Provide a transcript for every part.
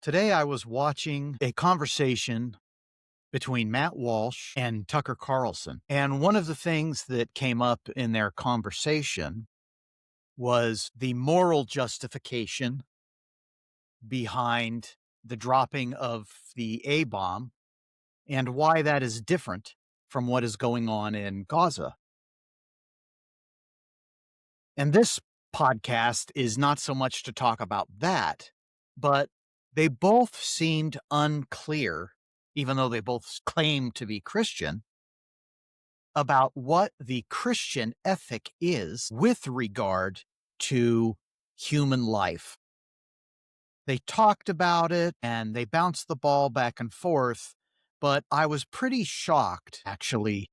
Today, I was watching a conversation between Matt Walsh and Tucker Carlson. And one of the things that came up in their conversation was the moral justification behind the dropping of the A bomb and why that is different from what is going on in Gaza. And this podcast is not so much to talk about that, but they both seemed unclear, even though they both claim to be Christian, about what the Christian ethic is with regard to human life. They talked about it and they bounced the ball back and forth, but I was pretty shocked, actually,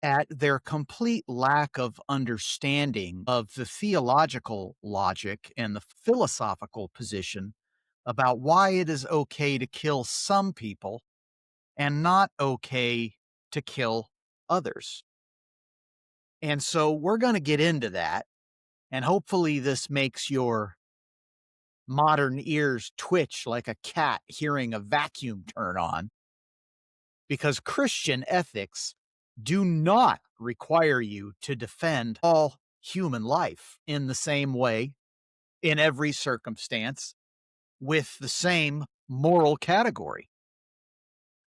at their complete lack of understanding of the theological logic and the philosophical position about why it is okay to kill some people and not okay to kill others. And so we're going to get into that, and hopefully this makes your modern ears twitch like a cat hearing a vacuum turn on, because Christian ethics do not require you to defend all human life in the same way, in every circumstance, with the same moral category.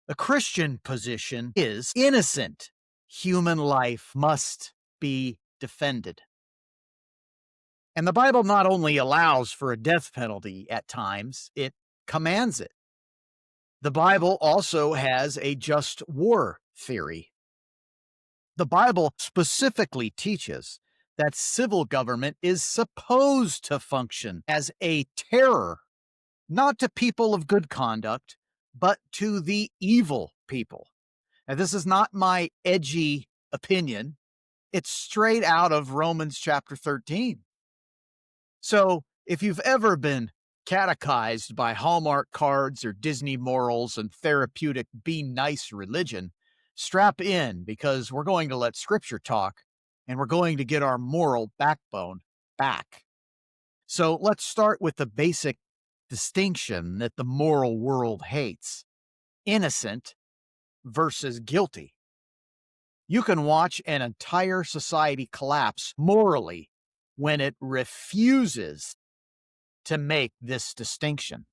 The Christian position is innocent human life must be defended. And the Bible not only allows for a death penalty at times, it commands it. The Bible also has a just war theory. The Bible specifically teaches that civil government is supposed to function as a terror, not to people of good conduct, but to the evil people. Now, this is not my edgy opinion. It's straight out of Romans chapter 13. So if you've ever been catechized by Hallmark cards or Disney morals and therapeutic be nice religion, strap in, because we're going to let Scripture talk and we're going to get our moral backbone back. So let's start with the basic distinction that the moral world hates: innocent versus guilty. You can watch an entire society collapse morally when it refuses to make this distinction.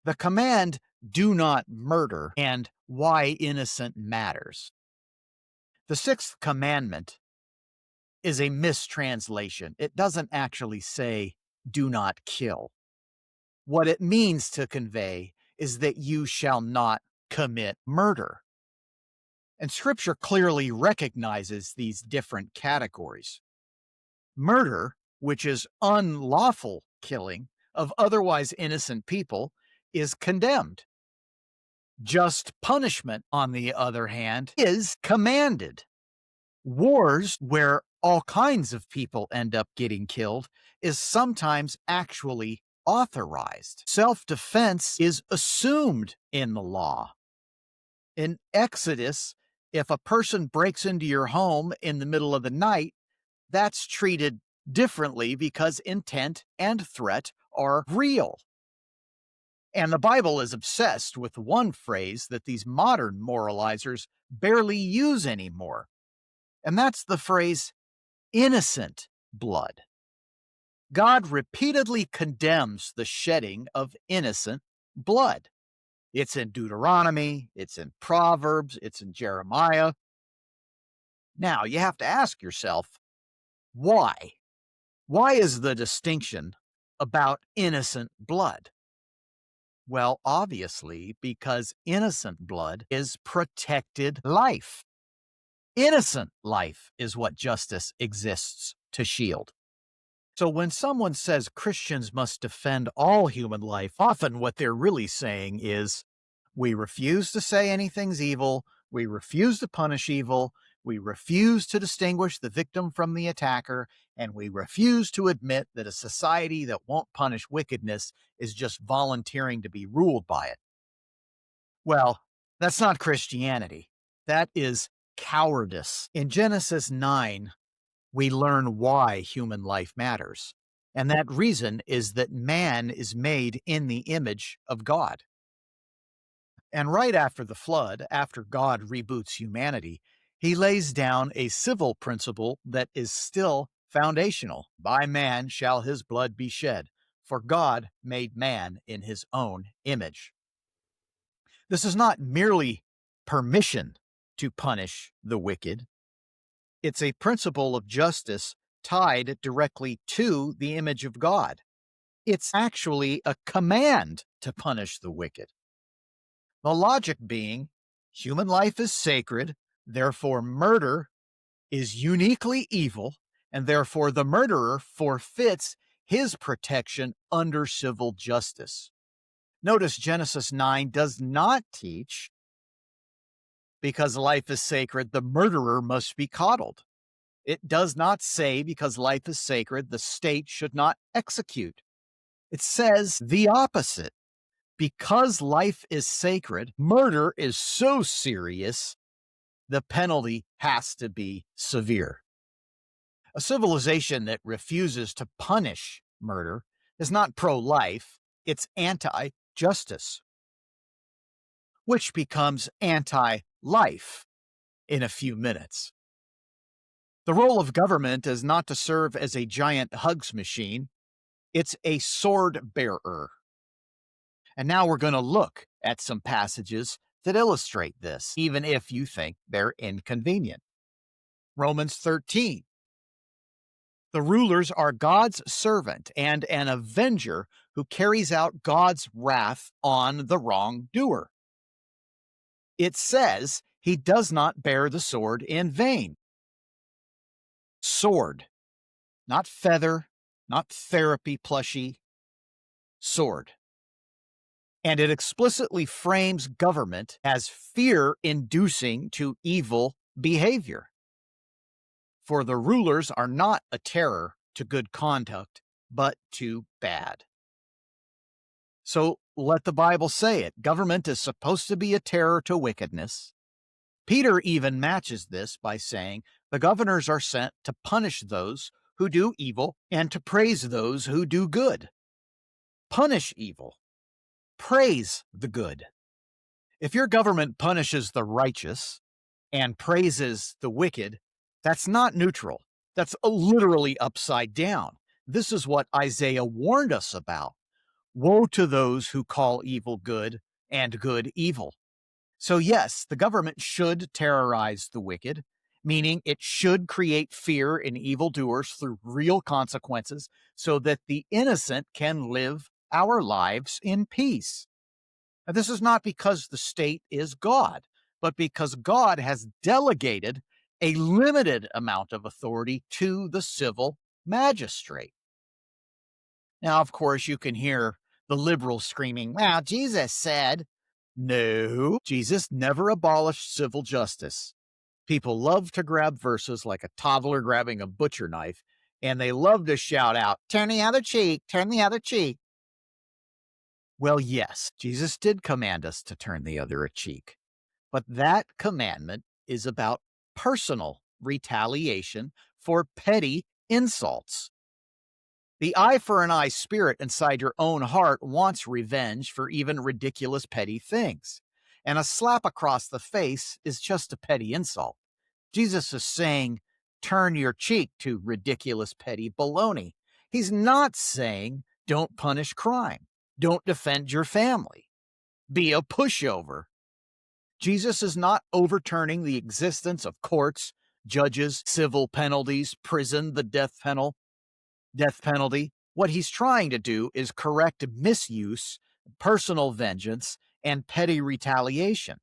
The command, "do not murder," and why innocent matters. The sixth commandment is a mistranslation. It doesn't actually say, "do not kill." What it means to convey is that you shall not commit murder. And Scripture clearly recognizes these different categories. Murder, which is unlawful killing of otherwise innocent people, is condemned. Just punishment, on the other hand, is commanded. Wars, where all kinds of people end up getting killed, is sometimes actually authorized. Self-defense is assumed in the law. In Exodus, if a person breaks into your home in the middle of the night, that's treated differently because intent and threat are real. And the Bible is obsessed with one phrase that these modern moralizers barely use anymore, and that's the phrase innocent blood. God repeatedly condemns the shedding of innocent blood. It's in Deuteronomy, it's in Proverbs, it's in Jeremiah. Now, you have to ask yourself, why? Why is the distinction about innocent blood? Well, obviously, because innocent blood is protected life. Innocent life is what justice exists to shield. So when someone says Christians must defend all human life, often what they're really saying is, we refuse to say anything's evil, we refuse to punish evil, we refuse to distinguish the victim from the attacker, and we refuse to admit that a society that won't punish wickedness is just volunteering to be ruled by it. Well, that's not Christianity. That is cowardice. In Genesis 9, we learn why human life matters. And that reason is that man is made in the image of God. And right after the flood, after God reboots humanity, he lays down a civil principle that is still foundational. By man shall his blood be shed, for God made man in his own image. This is not merely permission to punish the wicked. It's a principle of justice tied directly to the image of God. It's actually a command to punish the wicked. The logic being, human life is sacred, therefore murder is uniquely evil, and therefore the murderer forfeits his protection under civil justice. Notice Genesis 9 does not teach, because life is sacred, the murderer must be coddled. It does not say, because life is sacred, the state should not execute. It says the opposite. Because life is sacred, murder is so serious, the penalty has to be severe. A civilization that refuses to punish murder is not pro-life, it's anti-justice, which becomes anti-life in a few minutes. The role of government is not to serve as a giant hugs machine, it's a sword bearer. And now we're going to look at some passages that illustrate this, even if you think they're inconvenient. Romans 13. The rulers are God's servant and an avenger who carries out God's wrath on the wrongdoer. It says he does not bear the sword in vain. Sword, not feather, not therapy plushie, sword. And it explicitly frames government as fear-inducing to evil behavior. For the rulers are not a terror to good conduct, but to bad. So let the Bible say it. Government is supposed to be a terror to wickedness. Peter even matches this by saying the governors are sent to punish those who do evil and to praise those who do good. Punish evil. Praise the good. If your government punishes the righteous and praises the wicked, that's not neutral. That's literally upside down. This is what Isaiah warned us about. Woe to those who call evil good and good evil. So yes, the government should terrorize the wicked, meaning it should create fear in evildoers through real consequences so that the innocent can live our lives in peace. Now, this is not because the state is God, but because God has delegated a limited amount of authority to the civil magistrate. Now, of course, you can hear the liberals screaming, well, Jesus said, no, Jesus never abolished civil justice. People love to grab verses like a toddler grabbing a butcher knife, and they love to shout out, turn the other cheek, turn the other cheek. Well, yes, Jesus did command us to turn the other cheek, but that commandment is about personal retaliation for petty insults. The eye for an eye spirit inside your own heart wants revenge for even ridiculous petty things, and a slap across the face is just a petty insult. Jesus is saying, turn your cheek to ridiculous petty baloney. He's not saying, don't punish crime. Don't defend your family. Be a pushover. Jesus is not overturning the existence of courts, judges, civil penalties, prison, the death penalty. What he's trying to do is correct misuse, personal vengeance, and petty retaliation.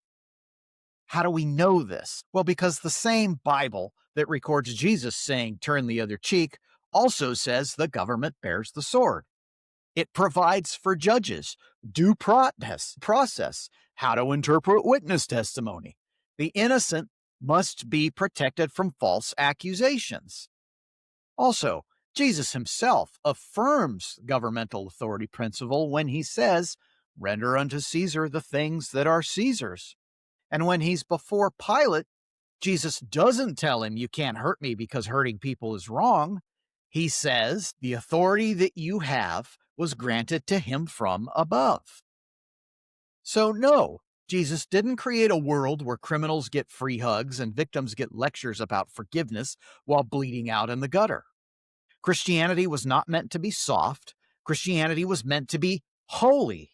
How do we know this? Well, because the same Bible that records Jesus saying, turn the other cheek, also says the government bears the sword. It provides for judges, due process, how to interpret witness testimony. The innocent must be protected from false accusations. Also, Jesus himself affirms governmental authority principle when he says, render unto Caesar the things that are Caesar's. And when he's before Pilate, Jesus doesn't tell him you can't hurt me because hurting people is wrong. He says, the authority that you have was granted to him from above. So no, Jesus didn't create a world where criminals get free hugs and victims get lectures about forgiveness while bleeding out in the gutter. Christianity was not meant to be soft. Christianity was meant to be holy.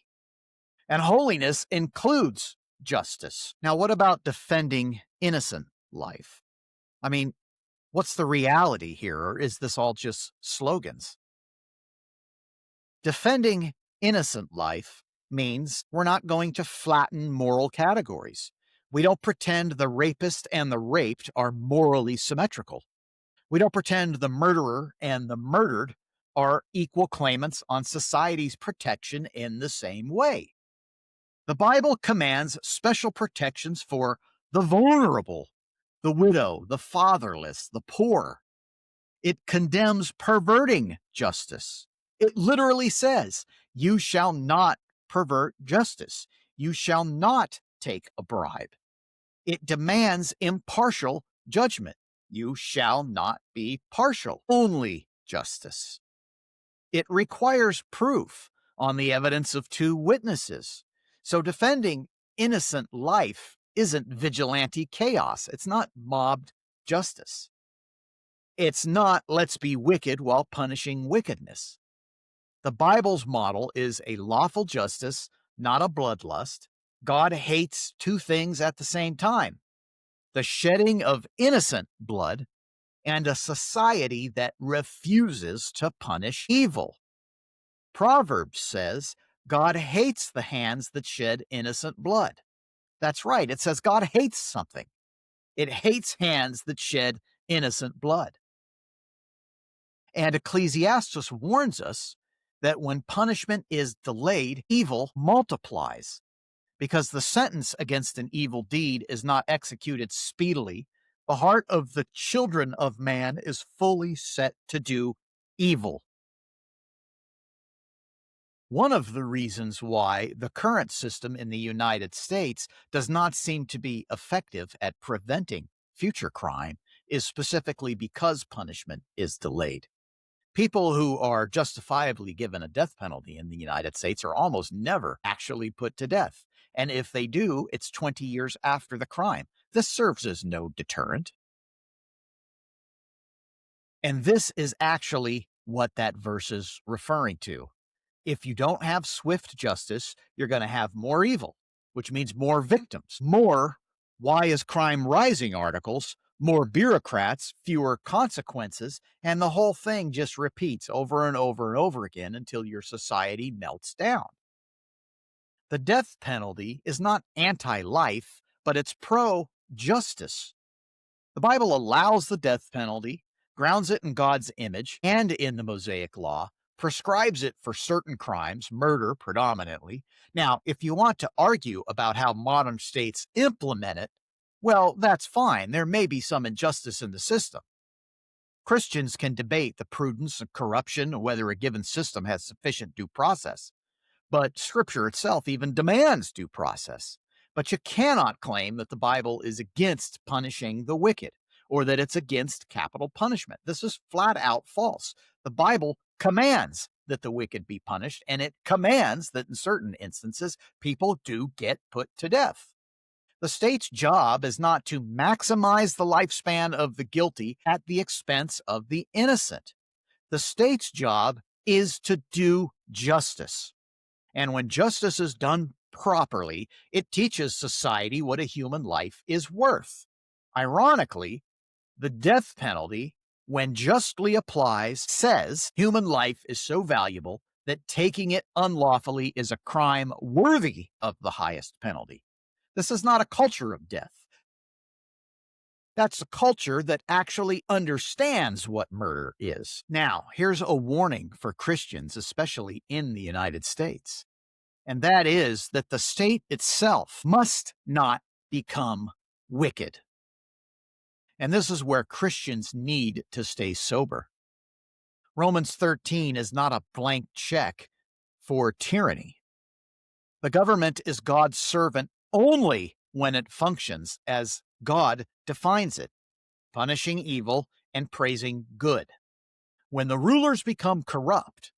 And holiness includes justice. Now, what about defending innocent life? I mean, what's the reality here? Or is this all just slogans? Defending innocent life means we're not going to flatten moral categories. We don't pretend the rapist and the raped are morally symmetrical. We don't pretend the murderer and the murdered are equal claimants on society's protection in the same way. The Bible commands special protections for the vulnerable, the widow, the fatherless, the poor. It condemns perverting justice. It literally says, you shall not pervert justice. You shall not take a bribe. It demands impartial judgment. You shall not be partial, only justice. It requires proof on the evidence of two witnesses. So defending innocent life isn't vigilante chaos. It's not mobbed justice. It's not let's be wicked while punishing wickedness. The Bible's model is a lawful justice, not a bloodlust. God hates two things at the same time: the shedding of innocent blood and a society that refuses to punish evil. Proverbs says God hates the hands that shed innocent blood. That's right. It says God hates something. It hates hands that shed innocent blood. And Ecclesiastes warns us that when punishment is delayed, evil multiplies. Because the sentence against an evil deed is not executed speedily, the heart of the children of man is fully set to do evil. One of the reasons why the current system in the United States does not seem to be effective at preventing future crime is specifically because punishment is delayed. People who are justifiably given a death penalty in the United States are almost never actually put to death. And if they do, it's 20 years after the crime. This serves as no deterrent. And this is actually what that verse is referring to. If you don't have swift justice, you're going to have more evil, which means more victims, more "why is crime rising" articles, more bureaucrats, fewer consequences, and the whole thing just repeats over and over and over again until your society melts down. The death penalty is not anti-life, but it's pro-justice. The Bible allows the death penalty, grounds it in God's image and in the Mosaic Law, prescribes it for certain crimes, murder predominantly. Now, if you want to argue about how modern states implement it, well, that's fine. There may be some injustice in the system. Christians can debate the prudence and corruption, whether a given system has sufficient due process. But Scripture itself even demands due process. But you cannot claim that the Bible is against punishing the wicked or that it's against capital punishment. This is flat out false. The Bible commands that the wicked be punished, and it commands that in certain instances, people do get put to death. The state's job is not to maximize the lifespan of the guilty at the expense of the innocent. The state's job is to do justice. And when justice is done properly, it teaches society what a human life is worth. Ironically, the death penalty, when justly applies, says human life is so valuable that taking it unlawfully is a crime worthy of the highest penalty. This is not a culture of death. That's a culture that actually understands what murder is. Now, here's a warning for Christians, especially in the United States. And that is that the state itself must not become wicked. And this is where Christians need to stay sober. Romans 13 is not a blank check for tyranny. The government is God's servant only when it functions as God defines it, punishing evil and praising good. When the rulers become corrupt,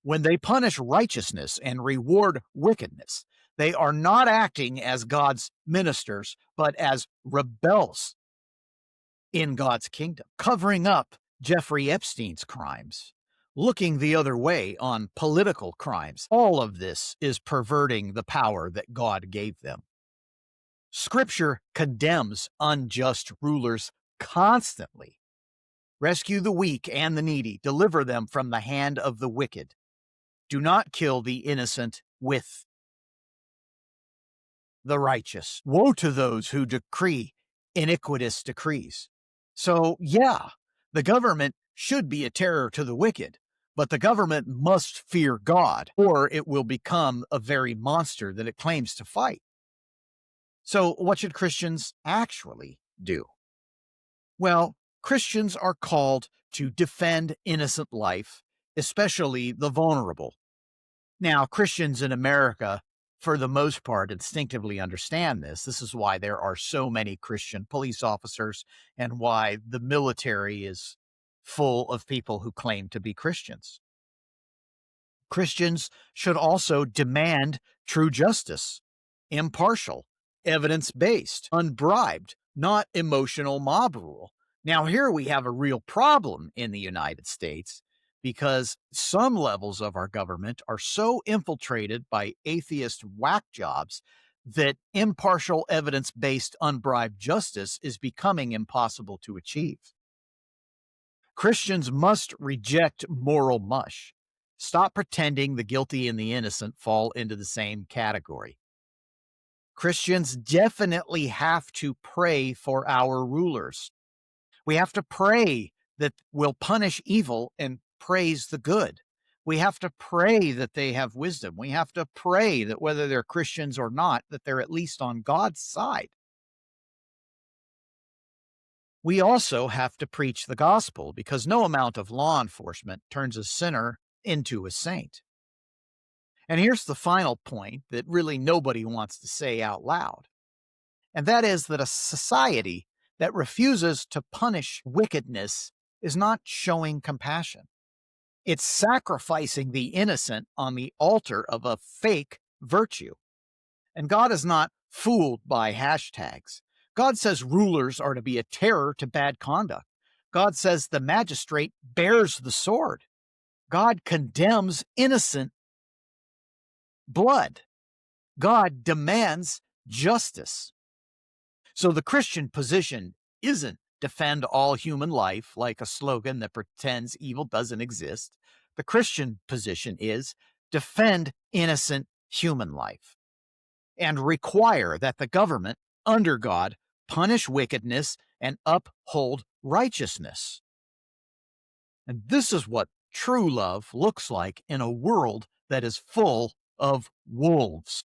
when they punish righteousness and reward wickedness, they are not acting as God's ministers, but as rebels in God's kingdom, covering up Jeffrey Epstein's crimes, looking the other way on political crimes. All of this is perverting the power that God gave them. Scripture condemns unjust rulers constantly. Rescue the weak and the needy, deliver them from the hand of the wicked. Do not kill the innocent with the righteous. Woe to those who decree iniquitous decrees. So, yeah, the government should be a terror to the wicked, but the government must fear God, or it will become a very monster that it claims to fight. So, what should Christians actually do? Well, Christians are called to defend innocent life, especially the vulnerable. Now, Christians in America, for the most part, instinctively understand this. This is why there are so many Christian police officers and why the military is full of people who claim to be Christians. Christians should also demand true justice, impartial, evidence-based, unbribed, not emotional mob rule. Now, here we have a real problem in the United States because some levels of our government are so infiltrated by atheist whack jobs that impartial, evidence-based, unbribed justice is becoming impossible to achieve. Christians must reject moral mush. Stop pretending the guilty and the innocent fall into the same category. Christians definitely have to pray for our rulers. We have to pray that we'll punish evil and praise the good. We have to pray that they have wisdom. We have to pray that whether they're Christians or not, that they're at least on God's side. We also have to preach the gospel because no amount of law enforcement turns a sinner into a saint. And here's the final point that really nobody wants to say out loud. And that is that a society that refuses to punish wickedness is not showing compassion. It's sacrificing the innocent on the altar of a fake virtue. And God is not fooled by hashtags. God says rulers are to be a terror to bad conduct. God says the magistrate bears the sword. God condemns innocent blood. God demands justice. So the Christian position isn't defend all human life like a slogan that pretends evil doesn't exist. The Christian position is defend innocent human life and require that the government, under God, punish wickedness and uphold righteousness. And this is what true love looks like in a world that is full of wolves.